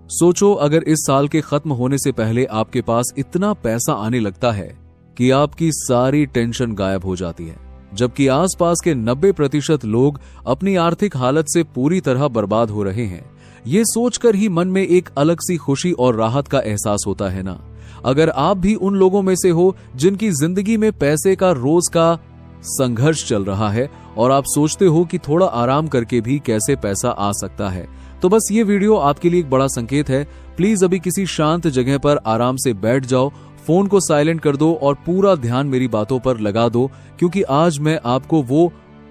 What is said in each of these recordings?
सोचो अगर इस साल के खत्म होने से पहले आपके पास इतना पैसा आने लगता है कि आपकी सारी टेंशन गायब हो जाती है, जबकि आसपास के 90% लोग अपनी आर्थिक हालत से पूरी तरह बर्बाद हो रहे हैं। ये सोचकर ही मन में एक अलग सी खुशी और राहत का एहसास होता है ना। अगर आप भी उन लोगों में से हो जिनकी जिंदगी में पैसे का रोज का संघर्ष चल रहा है और आप सोचते हो कि थोड़ा आराम करके भी कैसे पैसा आ सकता है, तो बस ये वीडियो आपके लिए एक बड़ा संकेत है। प्लीज अभी किसी शांत जगह पर आराम से बैठ जाओ, फोन को साइलेंट कर दो और पूरा ध्यान मेरी बातों पर लगा दो, क्योंकि आज मैं आपको वो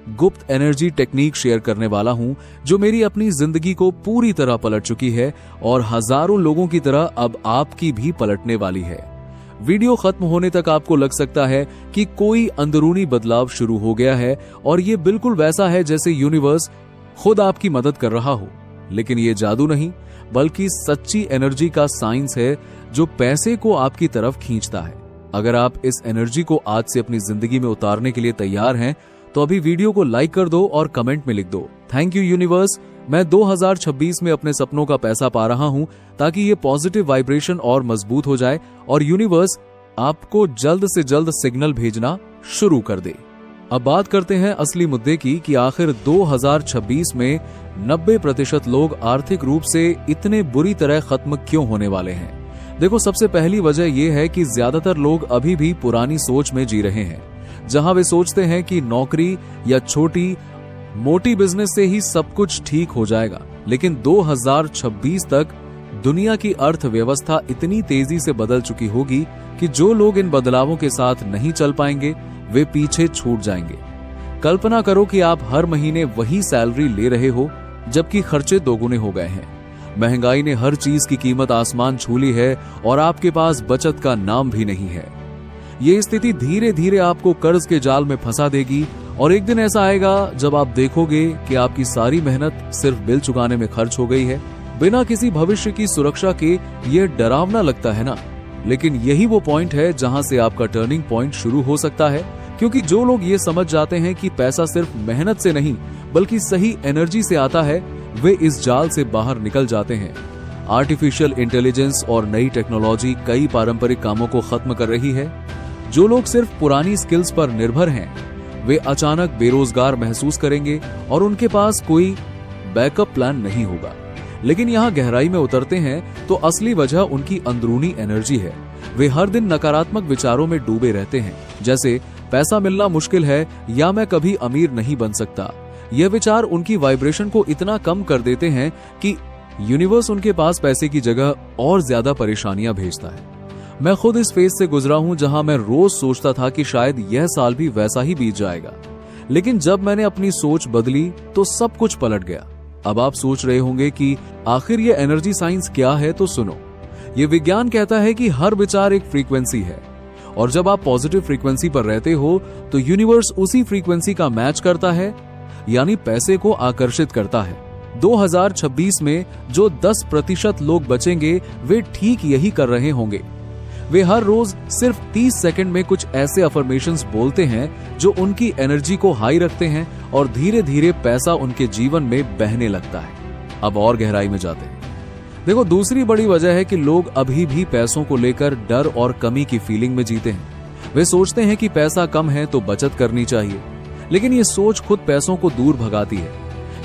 गुप्त एनर्जी टेक्निक शेयर करने वाला हूं जो मेरी अपनी जिंदगी को पूरी तरह पलट चुकी है और हजारों लोगों की तरह अब आपकी भी पलटने वाली है। वीडियो खत्म होने तक आपको लग सकता है कि कोई अंदरूनी बदलाव शुरू हो गया है और ये बिल्कुल वैसा है जैसे यूनिवर्स खुद आपकी मदद कर रहा हो, लेकिन ये जादू नहीं बल्कि सच्ची एनर्जी का साइंस है जो पैसे को आपकी तरफ खींचता है। अगर आप इस एनर्जी को आज से अपनी जिंदगी में उतारने के लिए तैयार हैं तो अभी वीडियो को लाइक कर दो और कमेंट में लिख दो, थैंक यू यूनिवर्स, मैं 2026 में अपने सपनों का पैसा पा रहा हूं, ताकि ये पॉजिटिव वाइब्रेशन और मजबूत हो जाए और यूनिवर्स आपको जल्द से जल्द सिग्नल भेजना शुरू कर दे। अब बात करते हैं असली मुद्दे की कि आखिर 2026 में 90% लोग आर्थिक रूप से इतने बुरी तरह खत्म क्यों होने वाले हैं। देखो, सबसे पहली वजह यह है कि ज्यादातर लोग अभी भी पुरानी सोच में जी रहे हैं, जहां वे सोचते हैं कि नौकरी या छोटी मोटी बिजनेस से ही सब कुछ ठीक हो जाएगा। लेकिन 2026 तक दुनिया की अर्थव्यवस्था इतनी तेजी से बदल चुकी होगी कि जो लोग इन बदलावों के साथ नहीं चल पाएंगे वे पीछे छूट जाएंगे। कल्पना करो कि आप हर महीने वही सैलरी ले रहे हो जबकि खर्चे दोगुने हो गए हैं। महंगाई ने हर चीज की कीमत आसमान छू ली है और आपके पास बचत का नाम भी नहीं है। ये स्थिति धीरे धीरे आपको कर्ज के जाल में फंसा देगी और एक दिन ऐसा आएगा जब आप देखोगे कि आपकी सारी मेहनत सिर्फ बिल चुकाने में खर्च हो गई है, बिना किसी भविष्य की सुरक्षा के। ये डरावना लगता है ना, लेकिन यही वो पॉइंट है जहां से आपका टर्निंग पॉइंट शुरू हो सकता है, क्योंकि जो लोग ये समझ जाते हैं कि पैसा सिर्फ मेहनत से नहीं बल्कि सही एनर्जी से आता है, वे इस जाल से बाहर निकल जाते हैं। आर्टिफिशियल इंटेलिजेंस और नई टेक्नोलॉजी कई पारंपरिक कामों को खत्म कर रही है। जो लोग सिर्फ पुरानी स्किल्स पर निर्भर हैं, वे अचानक बेरोजगार महसूस करेंगे और उनके पास कोई बैकअप प्लान नहीं होगा। लेकिन यहाँ गहराई में उतरते हैं तो असली वजह उनकी अंदरूनी एनर्जी है। वे हर दिन नकारात्मक विचारों में डूबे रहते हैं, जैसे पैसा मिलना मुश्किल है या मैं कभी अमीर नहीं बन सकता। यह विचार उनकी वाइब्रेशन को इतना कम कर देते हैं कि यूनिवर्स उनके पास पैसे की जगह और ज्यादा परेशानियां भेजता है। मैं खुद इस फेज से गुजरा हूं जहां मैं रोज सोचता था कि शायद यह साल भी वैसा ही बीत जाएगा, लेकिन जब मैंने अपनी सोच बदली तो सब कुछ पलट गया। अब आप सोच रहे होंगे कि आखिर ये एनर्जी साइंस क्या है, तो सुनो। ये विज्ञान कहता है कि हर विचार एक फ्रीक्वेंसी है और जब आप पॉजिटिव फ्रीक्वेंसी पर रहते हो तो यूनिवर्स उसी फ्रीक्वेंसी का मैच करता है, यानी पैसे को आकर्षित करता है। 2026 में जो 10% लोग बचेंगे वे ठीक यही कर रहे होंगे। वे हर रोज सिर्फ 30 सेकंड में कुछ ऐसे अफर्मेशंस बोलते हैं जो उनकी एनर्जी को हाई रखते हैं और धीरे धीरे पैसा उनके जीवन में बहने लगता है। अब और गहराई में जाते हैं। देखो, दूसरी बड़ी वजह है कि लोग अभी भी पैसों को लेकर डर और कमी की फीलिंग में जीते हैं। वे सोचते हैं कि पैसा कम है तो बचत करनी चाहिए, लेकिन ये सोच खुद पैसों को दूर भगाती है,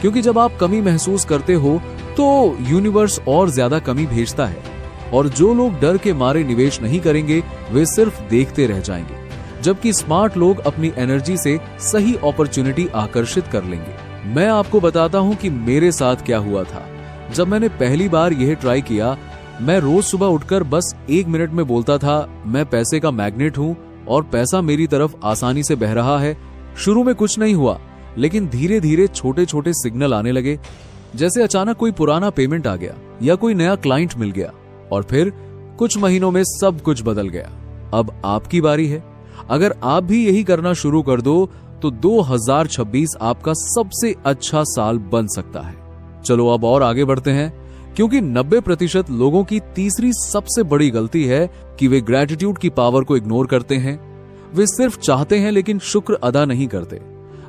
क्योंकि जब आप कमी महसूस करते हो तो यूनिवर्स और ज्यादा कमी भेजता है। और जो लोग डर के मारे निवेश नहीं करेंगे वे सिर्फ देखते रह जाएंगे, जबकि स्मार्ट लोग अपनी एनर्जी से सही अपॉर्चुनिटी आकर्षित कर लेंगे। मैं आपको बताता हूं कि मेरे साथ क्या हुआ था। जब मैंने पहली बार यह ट्राई किया, मैं रोज सुबह उठकर बस 1 मिनट में बोलता था, मैं पैसे का मैग्नेट हूं और पैसा मेरी तरफ आसानी से बह रहा है। शुरू में कुछ नहीं हुआ, लेकिन धीरे धीरे छोटे छोटे सिग्नल आने लगे, जैसे अचानक कोई पुराना पेमेंट आ गया या कोई नया क्लाइंट मिल गया, और फिर कुछ महीनों में सब कुछ बदल गया। अब आपकी बारी है। अगर आप भी यही करना शुरू कर दो तो 2026 आपका सबसे अच्छा साल बन सकता है। चलो अब और आगे बढ़ते हैं, क्योंकि 90% लोगों की तीसरी सबसे बड़ी गलती है कि वे ग्रेटिट्यूड की पावर को इग्नोर करते हैं। वे सिर्फ चाहते हैं लेकिन शुक्र अदा नहीं करते,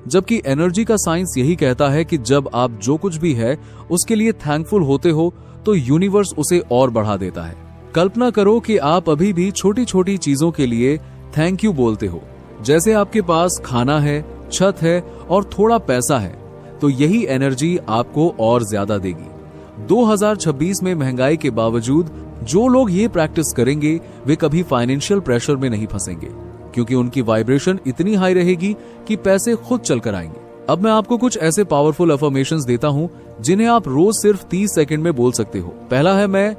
जबकि एनर्जी का साइंस यही कहता है कि जब आप जो कुछ भी है उसके लिए थैंकफुल होते हो तो यूनिवर्स उसे और बढ़ा देता है। कल्पना करो कि आप अभी भी छोटी छोटी चीजों के लिए थैंक यू बोलते हो, जैसे आपके पास खाना है, छत है और थोड़ा पैसा है, तो यही एनर्जी आपको और ज्यादा देगी। 2026 में महंगाई के बावजूद जो लोग ये प्रैक्टिस करेंगे वे कभी फाइनेंशियल प्रेशर में नहीं फंसेंगे, क्योंकि उनकी वाइब्रेशन इतनी हाई रहेगी कि पैसे खुद चलकर आएंगे। अब मैं आपको कुछ ऐसे पावरफुल अफर्मेशंस देता हूं जिन्हें आप रोज सिर्फ 30 सेकंड में बोल सकते हो। पहला है, मैं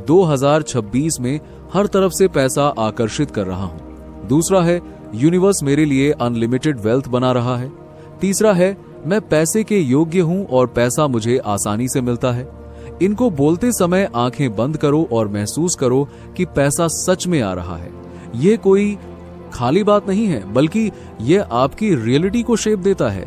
2026 में हर तरफ से पैसा आकर्षित कर रहा हूं। दूसरा है, यूनिवर्स मेरे लिए अनलिमिटेड वेल्थ बना रहा है। तीसरा है, मैं पैसे के योग्य हूं और पैसा मुझे आसानी से मिलता है। इनको बोलते समय आंखें बंद करो और महसूस करो कि पैसा सच में आ रहा है। ये कोई खाली बात नहीं है, बल्कि यह आपकी रियलिटी को शेप देता है।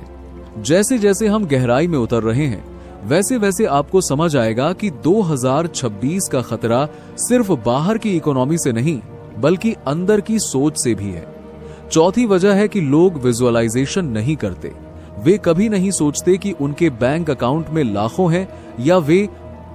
जैसे जैसे हम गहराई में उतर रहे हैं, वैसे वैसे आपको समझ आएगा कि 2026 का खतरा सिर्फ बाहर की इकोनॉमी से नहीं, बल्कि अंदर की सोच से भी है। चौथी वजह है कि लोग विजुअलाइजेशन नहीं करते। वे कभी नहीं सोचते कि उनके बैंक अकाउंट में लाखों हैं या वे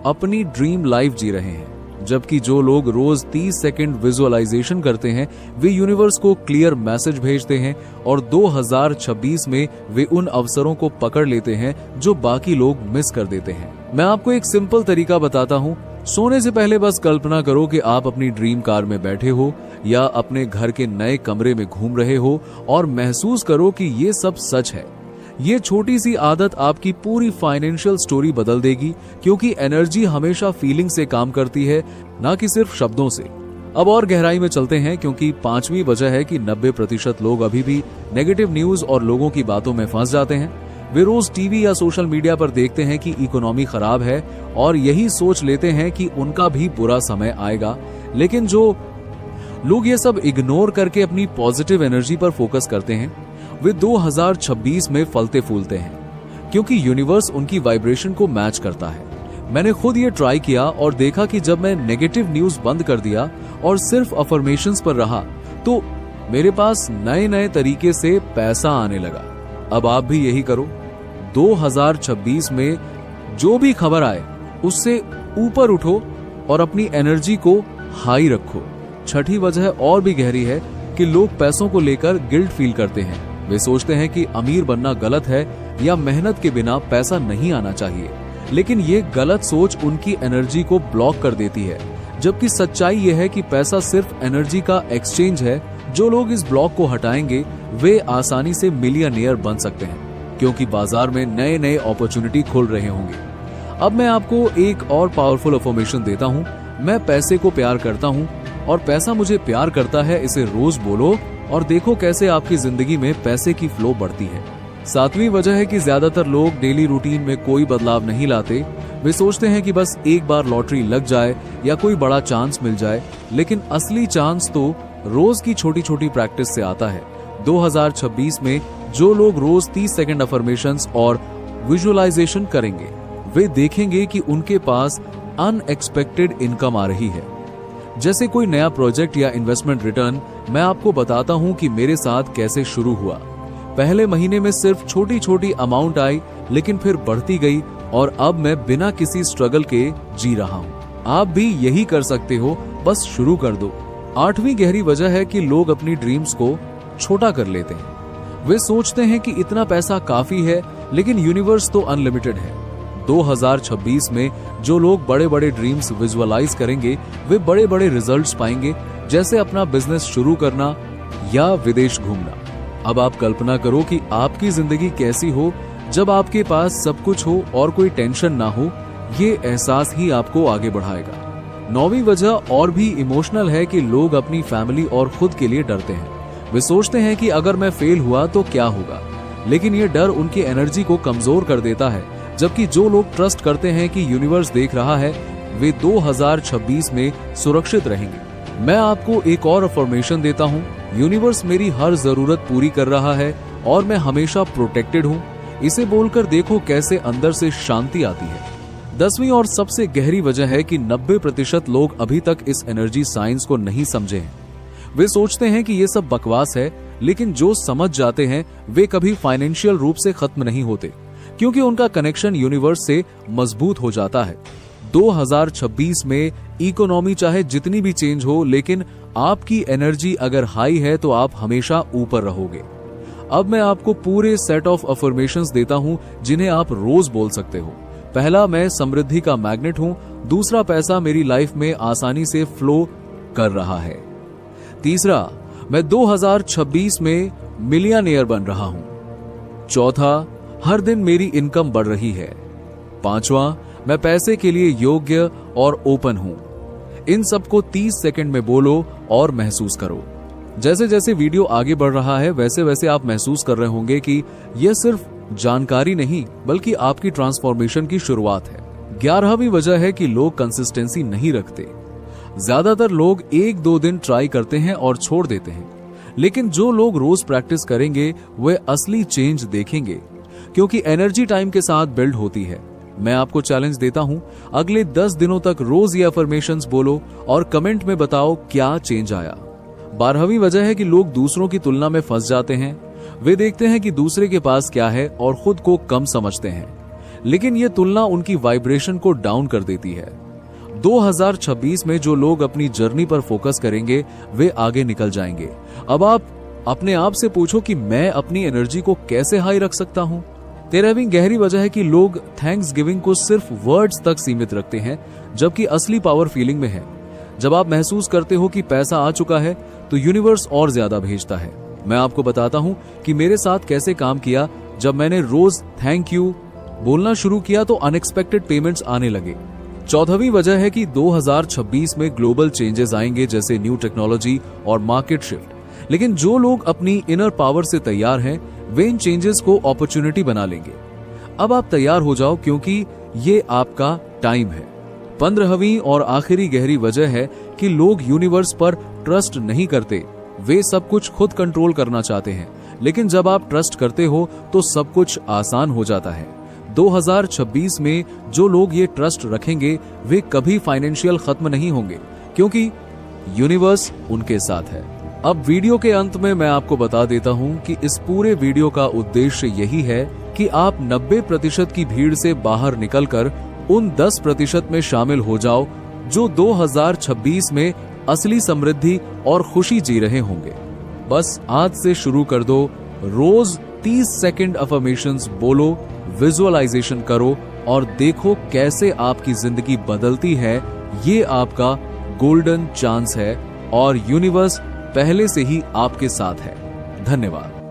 अपनी ड्रीम लाइफ जी रहे हैं। जबकि जो लोग रोज 30 सेकंड विजुअलाइजेशन करते हैं, वे यूनिवर्स को क्लियर मैसेज भेजते हैं और 2026 में वे उन अवसरों को पकड़ लेते हैं जो बाकी लोग मिस कर देते हैं। मैं आपको एक सिंपल तरीका बताता हूँ। सोने से पहले बस कल्पना करो कि आप अपनी ड्रीम कार में बैठे हो या अपने घर के नए कमरे में घूम रहे हो और महसूस करो कि ये सब सच है। ये छोटी सी आदत आपकी पूरी फाइनेंशियल स्टोरी बदल देगी, क्योंकि एनर्जी हमेशा फीलिंग से काम करती है, ना कि सिर्फ शब्दों से। अब और गहराई में चलते हैं, क्योंकि पांचवी वजह है कि 90% लोग अभी भी नेगेटिव न्यूज और लोगों की बातों में फंस जाते हैं। वे रोज टीवी या सोशल मीडिया पर देखते हैं कि इकोनॉमी खराब है और यही सोच लेते हैं कि उनका भी बुरा समय आएगा। लेकिन जो लोग ये सब इग्नोर करके अपनी पॉजिटिव एनर्जी पर फोकस करते हैं, वे 2026 में फलते फूलते हैं, क्योंकि यूनिवर्स उनकी वाइब्रेशन को मैच करता है। मैंने खुद ये ट्राई किया और देखा कि जब मैं नेगेटिव न्यूज बंद कर दिया और सिर्फ अफर्मेशंस पर रहा, तो मेरे पास नए नए तरीके से पैसा आने लगा। अब आप भी यही करो। 2026 में जो भी खबर आए उससे ऊपर उठो और अपनी एनर्जी को हाई रखो। छठी वजह और भी गहरी है कि लोग पैसों को लेकर गिल्ट फील करते हैं। वे सोचते हैं कि अमीर बनना गलत है या मेहनत के बिना पैसा नहीं आना चाहिए, लेकिन ये गलत सोच उनकी एनर्जी को ब्लॉक कर देती है। जबकि सच्चाई यह है कि पैसा सिर्फ एनर्जी का एक्सचेंज है। जो लोग इस ब्लॉक को हटाएंगे वे आसानी से मिलियनेयर बन सकते हैं, क्योंकि बाजार में नए नए अपॉर्चुनिटी खुल रहे होंगे। अब मैं आपको एक और पावरफुल अफर्मेशन देता हूँ। मैं पैसे को प्यार करता हूँ और पैसा मुझे प्यार करता है। इसे रोज बोलो और देखो कैसे आपकी जिंदगी में पैसे की फ्लो बढ़ती है। सातवीं वजह है कि ज्यादातर लोग डेली रूटीन में कोई बदलाव नहीं लाते। वे सोचते हैं कि बस एक बार लॉटरी लग जाए या कोई बड़ा चांस मिल जाए, लेकिन असली चांस तो रोज की छोटी छोटी प्रैक्टिस से आता है। 2026 में जो लोग रोज 30 सेकंड अफर्मेशंस और विजुअलाइजेशन करेंगे, वे देखेंगे कि उनके पास अनएक्सपेक्टेड इनकम आ रही है। जैसे कोई नया प्रोजेक्ट या इन्वेस्टमेंट रिटर्न। मैं आपको बताता हूं कि मेरे साथ कैसे शुरू हुआ। पहले महीने में सिर्फ छोटी छोटी अमाउंट आई, लेकिन फिर बढ़ती गई और अब मैं बिना किसी स्ट्रगल के जी रहा हूं। आप भी यही कर सकते हो, बस शुरू कर दो। आठवीं गहरी वजह है कि लोग अपनी ड्रीम्स को छोटा कर लेते हैं। वे सोचते हैं कि इतना पैसा काफी है, लेकिन यूनिवर्स तो अनलिमिटेड है। 2026 में जो लोग बड़े बड़े ड्रीम्स विजुअलाइज करेंगे, वे बड़े बड़े रिजल्ट्स पाएंगे, जैसे अपना बिजनेस शुरू करना या विदेश घूमना। अब आप कल्पना करो कि आपकी जिंदगी कैसी हो जब आपके पास सब कुछ हो और कोई टेंशन ना हो। ये एहसास ही आपको आगे बढ़ाएगा। नौवीं वजह और भी इमोशनल है कि लोग अपनी फैमिली और खुद के लिए डरते हैं। वे सोचते हैं कि अगर मैं फेल हुआ तो क्या होगा, लेकिन ये डर उनकी एनर्जी को कमजोर कर देता है। जबकि जो लोग ट्रस्ट करते हैं कि यूनिवर्स देख रहा है, वे 2026 में सुरक्षित रहेंगे। मैं आपको एक और अफर्मेशन देता हूँ। यूनिवर्स मेरी हर जरूरत पूरी कर रहा है और मैं हमेशा प्रोटेक्टेड हूँ। इसे बोलकर देखो कैसे अंदर से शांति आती है। 10वीं और सबसे गहरी वजह है कि 90% लोग अभी तक इस एनर्जी साइंस को नहीं समझे हैं। वे सोचते हैं कि ये सब बकवास है, लेकिन जो समझ जाते हैं वे कभी फाइनेंशियल रूप से खत्म नहीं होते, क्योंकि उनका कनेक्शन यूनिवर्स से मजबूत हो जाता है। 2026 में इकोनॉमी चाहे जितनी भी चेंज हो, लेकिन आपकी एनर्जी अगर हाई है तो आप हमेशा ऊपर रहोगे। अब मैं आपको पूरे सेट ऑफ अफर्मेशंस देता हूं जिन्हें आप रोज बोल सकते हो। पहला, मैं समृद्धि का मैग्नेट हूं। दूसरा, पैसा मेरी लाइफ में आसानी से फ्लो कर रहा है। तीसरा, मैं 2026 में मिलियनेयर बन रहा हूं। चौथा, हर दिन मेरी इनकम बढ़ रही है। पांचवा, मैं पैसे के लिए योग्य और ओपन हूं। इन सबको 30 सेकंड में बोलो और महसूस करो। जैसे जैसे वीडियो आगे बढ़ रहा है वैसे वैसे आप महसूस कर रहे होंगे कि यह सिर्फ जानकारी नहीं बल्कि आपकी ट्रांसफॉर्मेशन की शुरुआत है। 11वीं वजह है कि लोग कंसिस्टेंसी नहीं रखते। ज्यादातर लोग 1-2 दिन ट्राई करते हैं और छोड़ देते हैं, लेकिन जो लोग रोज प्रैक्टिस करेंगे वे असली चेंज देखेंगे, क्योंकि एनर्जी टाइम के साथ बिल्ड होती है। मैं आपको चैलेंज देता हूं, अगले 10 दिनों तक रोज ये अफर्मेशंस बोलो और कमेंट में बताओ क्या चेंज आया। 12वीं वजह है कि लोग दूसरों की तुलना में फंस जाते हैं। वे देखते हैं कि दूसरे के पास क्या है और खुद को कम समझते हैं, लेकिन ये तुलना उनकी वाइब्रेशन को डाउन कर देती है। 2026 में जो लोग अपनी जर्नी पर फोकस करेंगे वे आगे निकल जाएंगे। अब आप अपने आप से पूछो कि मैं अपनी एनर्जी को कैसे हाई रख सकता हूं। 13वीं गहरी वजह है कि लोग थैंक्स गिविंग को सिर्फ वर्ड्स तक सीमित रखते हैं, जबकि असली पावर फीलिंग में है। जब आप महसूस करते हो कि पैसा आ चुका है तो यूनिवर्स और ज्यादा भेजता है। मैं आपको बताता हूं कि मेरे साथ कैसे काम किया। जब मैंने रोज थैंक यू बोलना शुरू किया तो अनएक्सपेक्टेड पेमेंट्स आने लगे। 14वीं वजह है कि 2026 में ग्लोबल चेंजेस आएंगे, जैसे न्यू टेक्नोलॉजी और मार्केट शिफ्ट, लेकिन जो लोग अपनी इनर पावर से तैयार हैं वे इन चेंजेस को अपॉर्चुनिटी बना लेंगे। अब आप तैयार हो जाओ क्योंकि ये आपका टाइम है। 15वीं और आखिरी गहरी वजह है कि लोग यूनिवर्स पर ट्रस्ट नहीं करते। वे सब कुछ खुद कंट्रोल करना चाहते हैं, लेकिन जब आप ट्रस्ट करते हो तो सब कुछ आसान हो जाता है। 2026 में जो लोग ये ट्रस्ट रखेंगे वे कभी फाइनेंशियल खत्म नहीं होंगे, क्योंकि यूनिवर्स उनके साथ है। अब वीडियो के अंत में मैं आपको बता देता हूं कि इस पूरे वीडियो का उद्देश्य यही है कि आप 90% की भीड़ से बाहर निकलकर उन 10% में शामिल हो जाओ जो 2026 में असली समृद्धि और खुशी जी रहे होंगे। बस आज से शुरू कर दो। रोज 30 सेकंड अफर्मेशंस बोलो, विजुअलाइजेशन करो और देखो कैसे आपकी जिंदगी बदलती है। ये आपका गोल्डन चांस है और यूनिवर्स पहले से ही आपके साथ है। धन्यवाद।